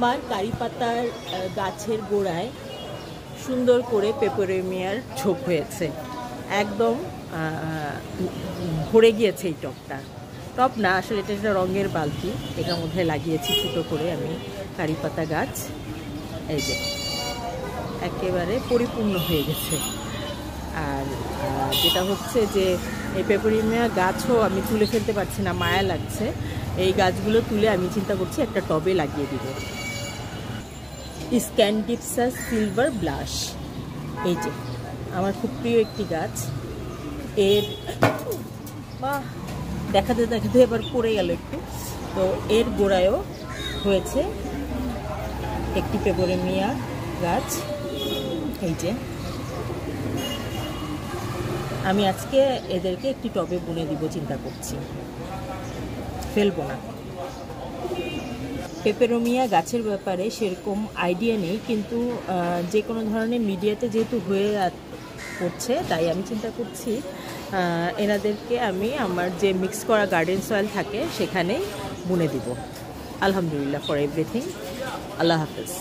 আমার কারি পাতার গাছের গোড়ায় সুন্দর করে পেপেরোমিয়ার ঝোপ হয়েছে, একদম ভরে গিয়েছে। এই টপ না, আসলে এটা একটা রঙের বালতি, এটার মধ্যে লাগিয়েছি ছোটো করে আমি কারি পাতা গাছ। এই যে একেবারে পরিপূর্ণ হয়ে গেছে। আর যেটা হচ্ছে যে এই পেপেরোমিয়া গাছও আমি তুলে ফেলতে পারছি না, মায়া লাগছে। এই গাছগুলো তুলে আমি চিন্তা করছি একটা টবে লাগিয়ে দিব। স্ক্যান্ডিপসাস সিলভার ব্লাশ, এই যে আমার খুব প্রিয় একটি গাছ। এর বাহ, দেখাতে দেখাতে এবার পড়ে গেল একটু। তো এর গোড়ায়ও হয়েছে একটি পেপেরোমিয়া গাছ। এই যে আমি আজকে এদেরকে একটি টবে বুনে দিব চিন্তা করছি, ফেলবো না। পেপেরোমিয়া গাছের ব্যাপারে সেরকম আইডিয়া নেই, কিন্তু যে কোনো ধরনের মিডিয়াতে যেহেতু হয়ে পড়ছে, তাই আমি চিন্তা করছি এনাদেরকে আমি আমার যে মিক্স করা গার্ডেন সয়েল থাকে সেখানেই বুনে দিব। আলহামদুলিল্লাহ ফর এভরিথিং। আল্লাহ হাফেজ।